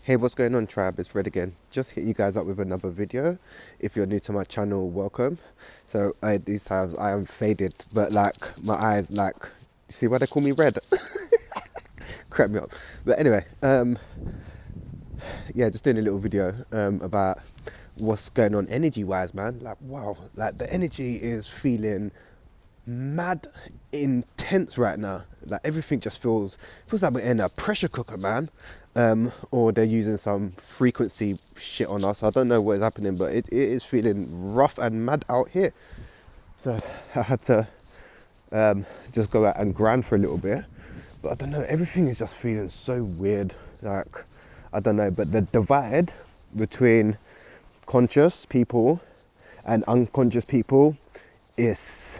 Hey, what's going on, tribe? It's Red again. Just hit you guys up with another video. If you're new to my channel, welcome. So these times I am faded, but like my eyes, like, you see why they call me Red? Crap me up. But anyway, yeah, just doing a little video about what's going on energy wise, man. Like, wow, like the energy is feeling mad intense right now. Like everything just feels like we're in a pressure cooker, man. Or they're using some frequency shit on us. I don't know what is happening, but it is feeling rough and mad out here. So I had to just go out and grind for a little bit. But I don't know, everything is just feeling so weird. Like, I don't know, but the divide between conscious people and unconscious people is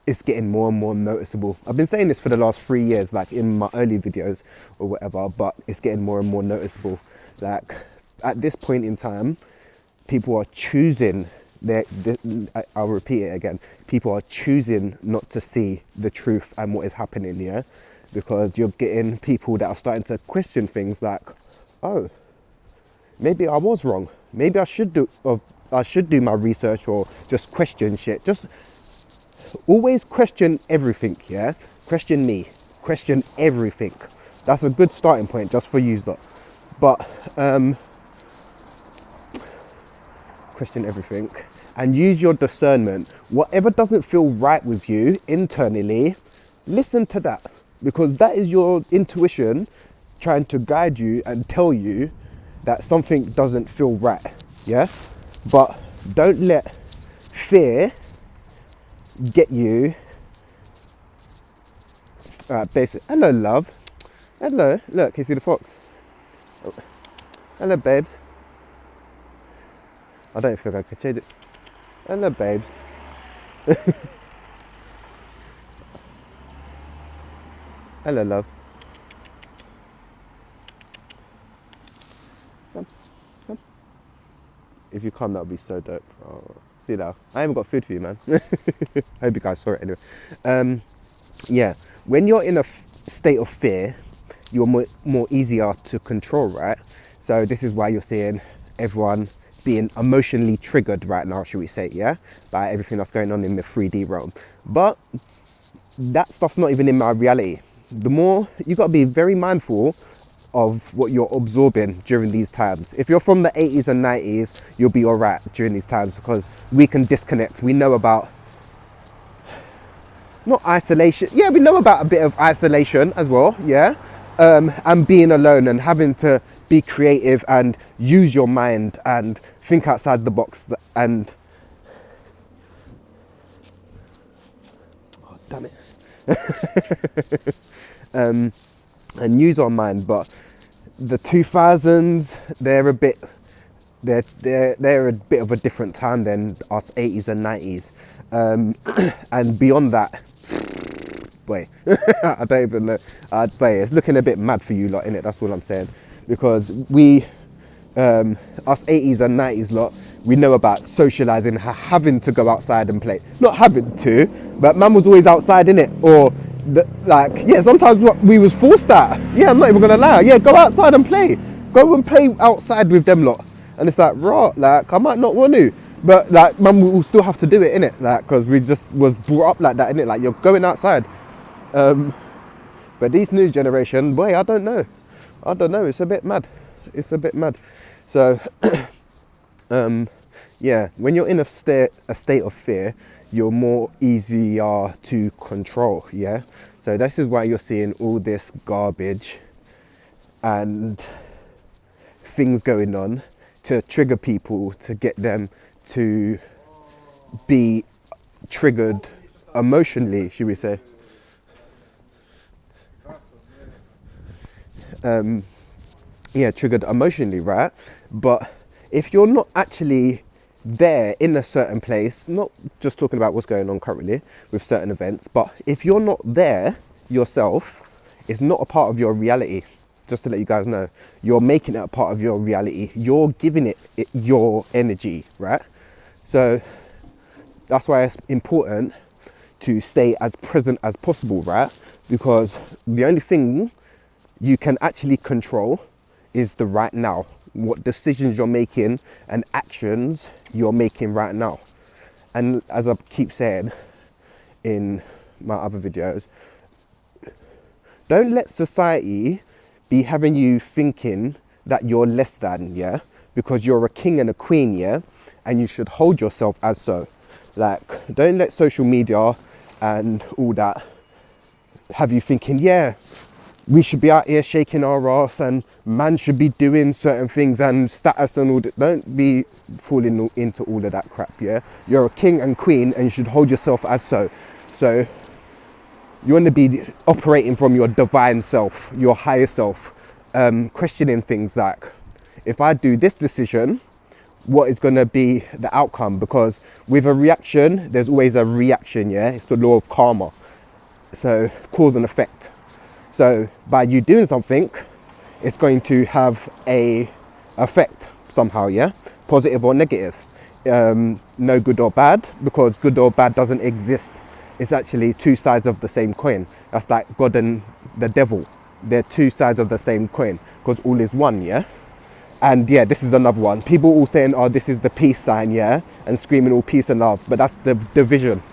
it's getting more and more noticeable. I've been saying this for the last 3 years, like in my early videos or whatever, but it's getting more and more noticeable. Like at this point in time, people are choosing I'll repeat it again. People are choosing not to see the truth and what is happening here, because you're getting people that are starting to question things like, oh, maybe I was wrong. Maybe I should do my research or just question shit. Just always question everything, yeah? Question me, question everything. That's a good starting point just for you lot. But question everything and use your discernment. Whatever doesn't feel right with you internally, listen to that, because that is your intuition trying to guide you and tell you that something doesn't feel right, yeah? But don't let fear get you. Basically, hello love, hello, look, can you see the fox? Oh. Hello babes. I don't feel like I could change it. Hello babes. Hello love. Come, come. If you come, that would be so dope. Oh, see that? I haven't got food for you, man. I hope you guys saw it anyway. Yeah, when you're in a state of fear, you're more easier to control, right? So this is why you're seeing everyone being emotionally triggered right now, should we say, yeah? By everything that's going on in the 3D realm. But that stuff's not even in my reality. The more, you got to be very mindful of what you're absorbing during these times. If you're from the 80s and 90s, you'll be all right during these times, because we can disconnect. We know about, not isolation. Yeah, we know about a bit of isolation as well, yeah? And being alone and having to be creative and use your mind and think outside the box and... Oh, damn it. And use our mind. But the 2000s, they're a bit of a different time than us 80s and 90s. And beyond that, boy, I don't even know. Boy, it's looking a bit mad for you lot, innit? That's all I'm saying. Because we, us 80s and 90s lot, we know about socialising, having to go outside and play. Not having to, but man was always outside, innit? Or, like, yeah, sometimes we was forced out. Yeah, I'm not even gonna lie. Yeah, go outside and play. Go and play outside with them lot. And it's like, right, like, I might not want to. But, like, man will still have to do it, innit? Like, because we just was brought up like that, innit? Like, you're going outside. But these new generation, boy, I don't know. It's a bit mad. So, yeah, when you're in a state of fear, you're more easier to control, yeah? So this is why you're seeing all this garbage and things going on to trigger people, to get them to be triggered emotionally, should we say. Yeah, triggered emotionally, right? But if you're not actually there in a certain place, not just talking about what's going on currently with certain events, but if you're not there yourself, it's not a part of your reality. Just to let you guys know, you're making it a part of your reality. You're giving it your energy, right? So that's why it's important to stay as present as possible, right? Because the only thing you can actually control is the right now. What decisions you're making and actions you're making right now. And as I keep saying in my other videos, don't let society be having you thinking that you're less than, yeah? Because you're a king and a queen, yeah? And you should hold yourself as so. Like, don't let social media and all that have you thinking, yeah, we should be out here shaking our ass and man should be doing certain things and status and all that. Don't be falling into all of that crap, yeah? You're a king and queen and you should hold yourself as so. So you want to be operating from your divine self, your higher self, questioning things like, if I do this decision, what is going to be the outcome? Because with a reaction, there's always a reaction, yeah? It's the law of karma. So cause and effect. So by you doing something, it's going to have a effect somehow, yeah? Positive or negative. No good or bad, because good or bad doesn't exist. It's actually two sides of the same coin. That's like God and the devil. They're two sides of the same coin, because all is one, yeah? And yeah, this is another one. People all saying, oh, this is the peace sign, yeah? And screaming all peace and love, but that's the division.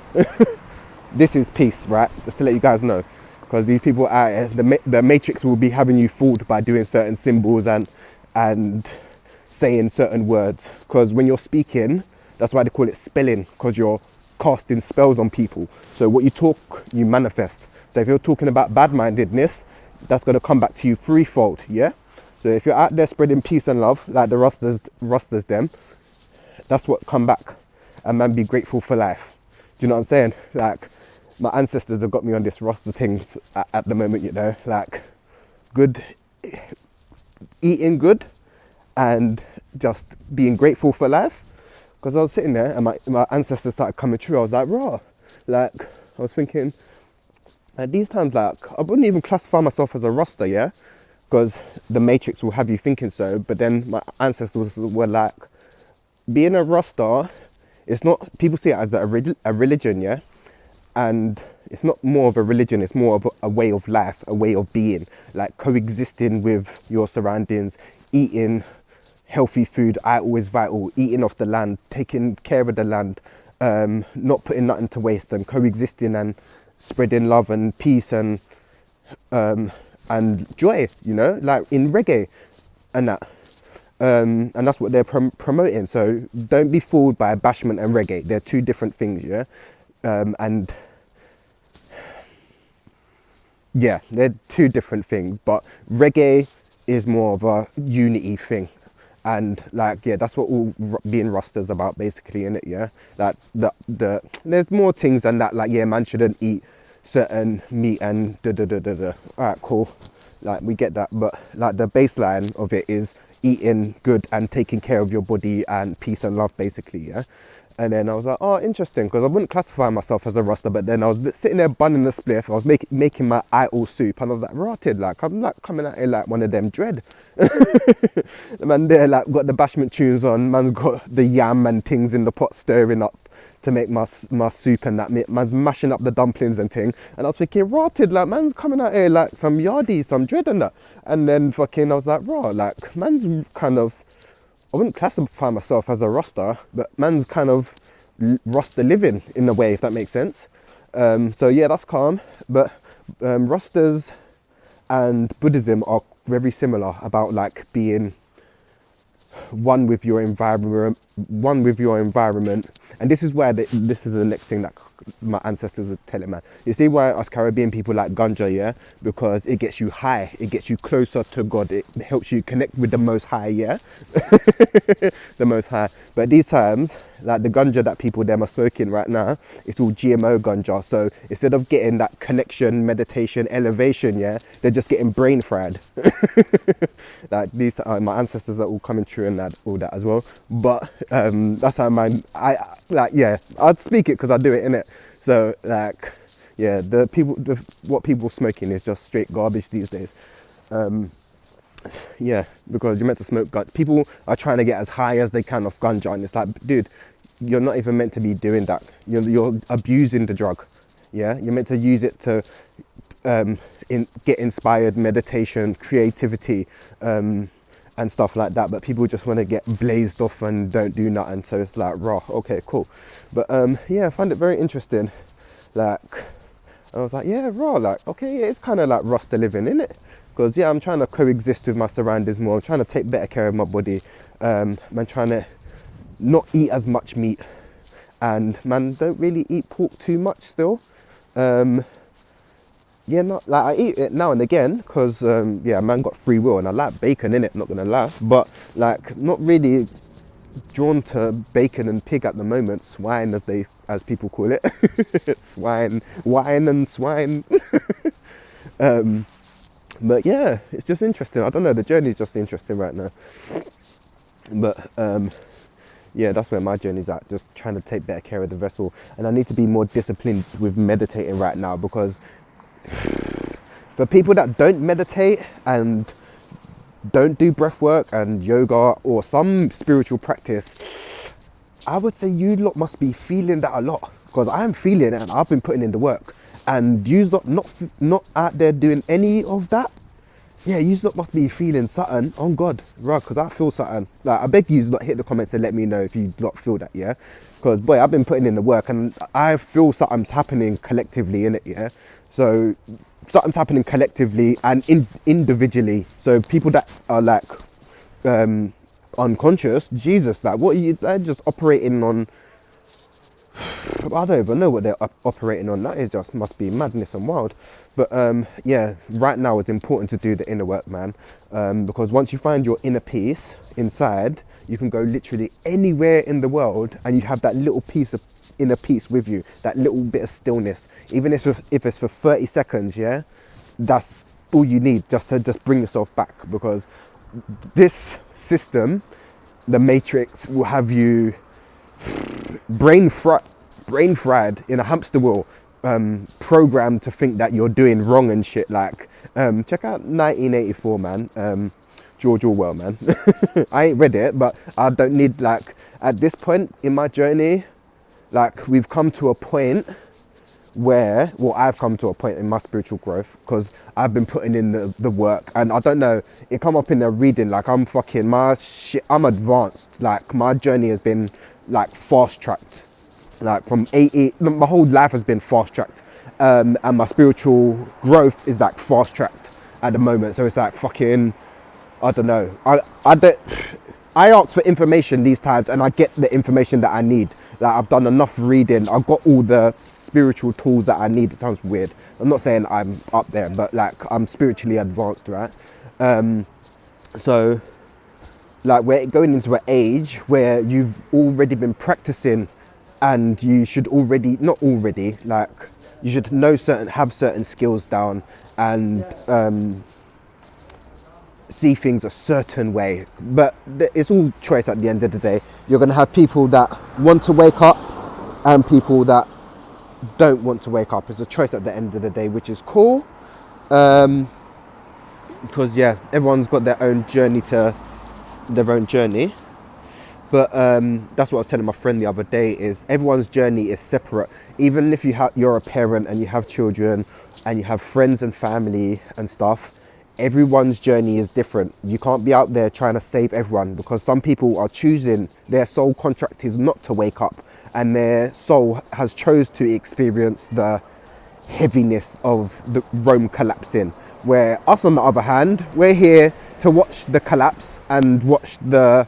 This is peace, right? Just to let you guys know. Because these people out here, the matrix will be having you fooled by doing certain symbols and saying certain words. Because when you're speaking, that's why they call it spelling, because you're casting spells on people. So what you talk, you manifest. So if you're talking about bad-mindedness, that's going to come back to you threefold, yeah? So if you're out there spreading peace and love, like the Rastas them, that's what come back. And man, be grateful for life. Do you know what I'm saying? Like, my ancestors have got me on this Rasta thing at the moment, you know, like good, eating good and just being grateful for life. Because I was sitting there and my ancestors started coming true. I was like, raw. Like, I was thinking, at these times, like, I wouldn't even classify myself as a Rasta, yeah? Because the matrix will have you thinking so. But then my ancestors were like, being a Rasta, it's not, people see it as a religion, yeah? And it's not more of a religion, it's more of a way of life, a way of being, like coexisting with your surroundings, eating healthy food, always vital, eating off the land, taking care of the land, not putting nothing to waste, and coexisting and spreading love and peace and joy, you know, like in reggae and that. And that's what they're promoting. So don't be fooled by bashment and reggae. They're two different things, yeah? And yeah, they're two different things, but reggae is more of a unity thing. And like, yeah, that's what all being Rasta's about basically, innit, yeah? Like there's more things than that, like, yeah, man shouldn't eat certain meat and da-da-da-da-da. All right, cool. Like, we get that, but like the baseline of it is eating good and taking care of your body and peace and love basically, yeah? And then I was like, oh, interesting, because I wouldn't classify myself as a Rasta, but then I was sitting there bunning the spliff, I was making my idol soup, and I was like, rotted, like, I'm like coming at it like one of them dread. The man there, like, got the bashment tunes on, man's got the yam and things in the pot stirring up to make my soup and that, man's mashing up the dumplings and thing, and I was thinking, rotted, like, man's coming at it like some yardie, some dread and that. And then fucking, I was like, raw, like, man's kind of, I wouldn't classify myself as a Rasta, but man's kind of Rasta living in a way, if that makes sense. So yeah, that's calm. But Rastas and Buddhism are very similar about like being one with your environment, and this is where this is the next thing that my ancestors were telling, man. You see why us Caribbean people like ganja, yeah? Because it gets you high, it gets you closer to God, it helps you connect with the Most High, yeah? The Most High. But these times, like the ganja that people them are smoking right now, it's all GMO ganja. So instead of getting that connection, meditation, elevation, yeah, they're just getting brain fried. Like these, my ancestors are all coming true and that, all that as well. But that's how I like, yeah, I'd speak it because I do it, innit? So like, yeah, what people smoking is just straight garbage these days. Yeah, because you're meant to smoke ganja. People are trying to get as high as they can off ganja, and it's like, dude, you're not even meant to be doing that. You're abusing the drug. Yeah, you're meant to use it to get inspired, meditation, creativity, and stuff like that, but people just want to get blazed off and don't do nothing. So it's like, raw, okay, cool. But yeah, I find it very interesting. Like, I was like, yeah, raw, like, okay, yeah, it's kind of like Rasta living, isn't it? Because yeah, I'm trying to coexist with my surroundings more. I'm trying to take better care of my body. I'm trying to not eat as much meat, and man, don't really eat pork too much still. Yeah, not like I eat it now and again because yeah, man got free will and I like bacon in it, not gonna lie, but like not really drawn to bacon and pig at the moment. Swine, as people call it. Swine, wine and swine. But yeah, it's just interesting. I don't know, the journey's just interesting right now. But yeah, that's where my journey's at, just trying to take better care of the vessel. And I need to be more disciplined with meditating right now, because for people that don't meditate and don't do breath work and yoga or some spiritual practice, I would say you lot must be feeling that a lot, because I'm feeling it and I've been putting in the work. And you lot not out there doing any of that. Yeah, you lot must be feeling something, on God, right? Because I feel something. Like, I beg you lot hit the comments and let me know if you lot feel that, yeah? Because boy, I've been putting in the work and I feel something's happening collectively in it, yeah? So something's happening collectively and individually. So people that are like unconscious, Jesus, like what are you, they're just operating on, I don't even know what they're operating on. That is just, must be madness and wild. But yeah, right now it's important to do the inner work, man, because once you find your inner peace inside, you can go literally anywhere in the world and you have that little piece of inner peace with you, that little bit of stillness, even if it's for 30 seconds, yeah, that's all you need just to bring yourself back. Because this system, the Matrix, will have you brain fried in a hamster wheel, programmed to think that you're doing wrong and shit. Like check out 1984, man. George Orwell, man. I ain't read it, but I don't need, like, at this point in my journey, like, we've come to a point where, well, I've come to a point in my spiritual growth because I've been putting in the work. And I don't know, it come up in the reading, like, I'm advanced. Like, my journey has been like fast tracked, like from 80, my whole life has been fast tracked, and my spiritual growth is like fast tracked at the moment. So it's like fucking, I don't know, I ask for information these times and I get the information that I need. Like, I've done enough reading, I've got all the spiritual tools that I need. It sounds weird, I'm not saying I'm up there, but like, I'm spiritually advanced, right? So like, we're going into an age where you've already been practicing, and you should already, not already, like, you should know have certain skills down, and see things a certain way. But it's all choice at the end of the day. You're going to have people that want to wake up and people that don't want to wake up. It's a choice at the end of the day, which is cool, because yeah, everyone's got their own journey. But that's what I was telling my friend the other day, is everyone's journey is separate. Even if you're a parent and you have children and you have friends and family and stuff, everyone's journey is different. You can't be out there trying to save everyone, because some people are choosing, their soul contract is not to wake up, and their soul has chose to experience the heaviness of the Rome collapsing. Where us, on the other hand, we're here to watch the collapse and watch the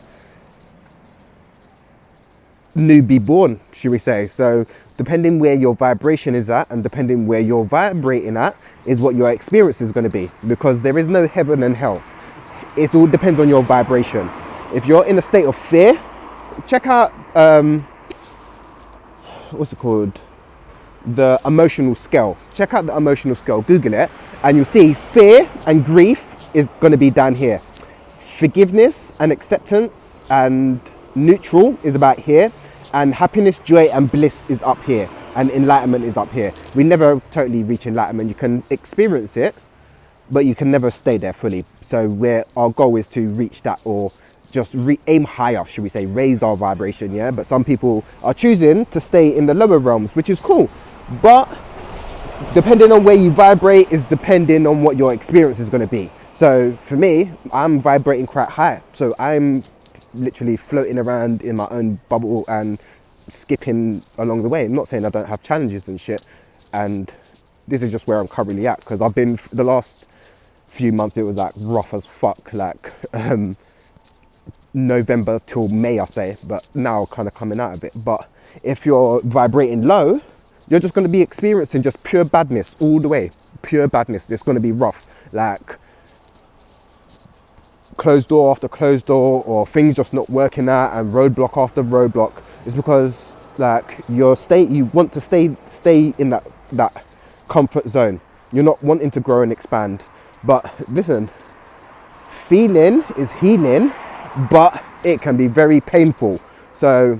new be born, should we say. So depending where your vibration is at and depending where you're vibrating at is what your experience is going to be, because there is no heaven and hell. It all depends on your vibration. If you're in a state of fear, check out what's it called, the emotional scale. Check out the emotional scale, Google it, and you'll see fear and grief is going to be down here. Forgiveness and acceptance and neutral is about here, and happiness, joy and bliss is up here, and enlightenment is up here. We never totally reach enlightenment. You can experience it, but you can never stay there fully. So our goal is to reach that, or just aim higher, should we say, raise our vibration, yeah? But some people are choosing to stay in the lower realms, which is cool. But depending on where you vibrate is depending on what your experience is going to be. So for me, I'm vibrating quite high. So I'm literally floating around in my own bubble and skipping along the way. I'm not saying I don't have challenges and shit. And this is just where I'm currently at, because I've been, the last few months, it was like rough as fuck, like November till May, I say, but now kind of coming out of it. But if you're vibrating low, you're just going to be experiencing just pure badness all the way. Pure badness. It's going to be rough, like closed door after closed door, or things just not working out, and roadblock after roadblock. It's because like your state, you want to stay in that comfort zone. You're not wanting to grow and expand. But listen, feeling is healing, but it can be very painful. So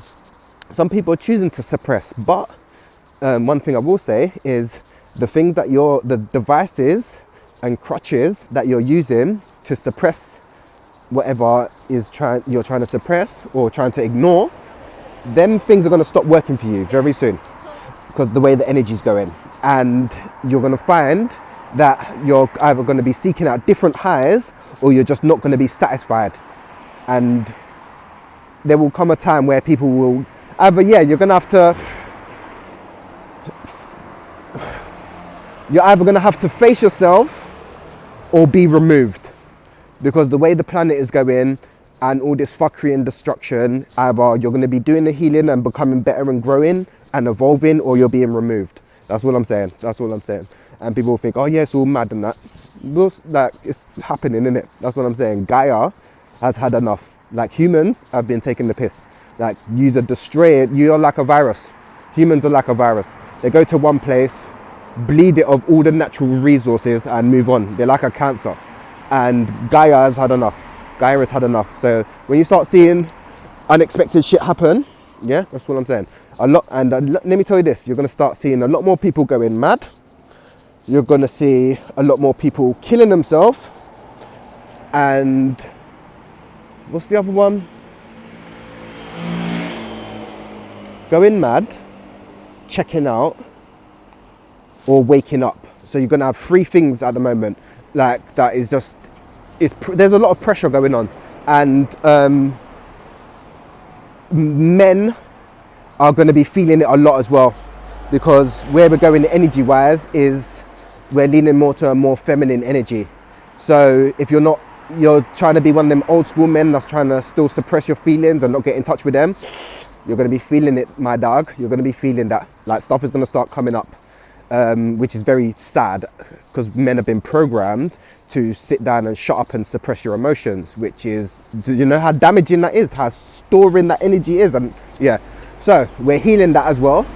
some people are choosing to suppress. But one thing I will say is the things that the devices and crutches that you're using to suppress whatever you're trying to suppress or trying to ignore, them things are going to stop working for you very soon, because the way the energy's going. And you're going to find that you're either going to be seeking out different highs, or you're just not going to be satisfied. And there will come a time where people will either, you're either going to have to face yourself or be removed, because the way the planet is going and all this fuckery and destruction, either you're going to be doing the healing and becoming better and growing and evolving, or you're being removed. That's what I'm saying. And people think, oh yeah, it's all mad and that. Like, it's happening, isn't it? That's what I'm saying. Gaia has had enough. Like, humans have been taking the piss. Like, you're destroying, you're like a virus. Humans are like a virus. They go to one place, bleed it of all the natural resources and move on. They're like a cancer. And Gaia has had enough. So when you start seeing unexpected shit happen, yeah, that's what I'm saying. Let me tell you this, you're going to start seeing a lot more people going mad. You're going to see a lot more people killing themselves. And what's the other one? Going mad, checking out, or waking up. So you're going to have three things at the moment. Like, that is just, there's a lot of pressure going on. And men are going to be feeling it a lot as well, because where we're going energy wise is we're leaning more to a more feminine energy. So if you're trying to be one of them old school men that's trying to still suppress your feelings and not get in touch with them, you're going to be feeling it, my dog. You're going to be feeling that, like, stuff is going to start coming up, which is very sad, because men have been programmed to sit down and shut up and suppress your emotions, which is, do you know how damaging that is, how storing that energy is? And yeah, so we're healing that as well.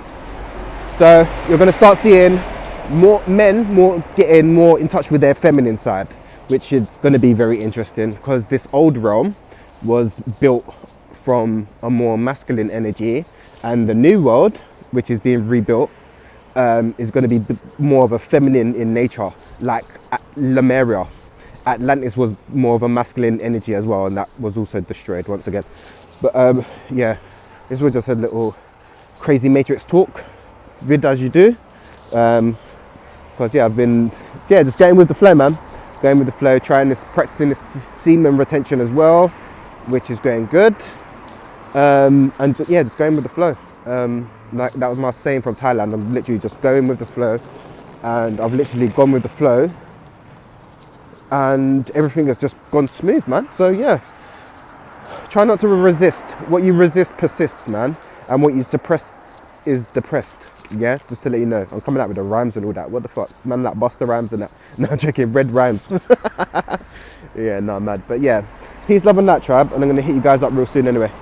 So you're going to start seeing more men getting more in touch with their feminine side, which is going to be very interesting, because this old realm was built from a more masculine energy, and the new world, which is being rebuilt, is going to be more of a feminine in nature, like Lemuria. Atlantis was more of a masculine energy as well, and that was also destroyed once again. But yeah, this was just a little crazy matrix talk, vid as you do, because I've been just going with the flow, man. Going with the flow, practicing this semen retention as well, which is going good. And just going with the flow. Like, that was my saying from Thailand. I'm literally just going with the flow, and I've literally gone with the flow, and everything has just gone smooth, man. So yeah, try not to resist. What you resist persists, man, and what you suppress is depressed. Yeah, just to let you know, I'm coming out with the rhymes and all that. What the fuck, man? Like Buster Rhymes and that. No, I'm joking. Red rhymes. Yeah, no, I'm mad. But yeah, peace, love, and that, tribe. And I'm gonna hit you guys up real soon anyway.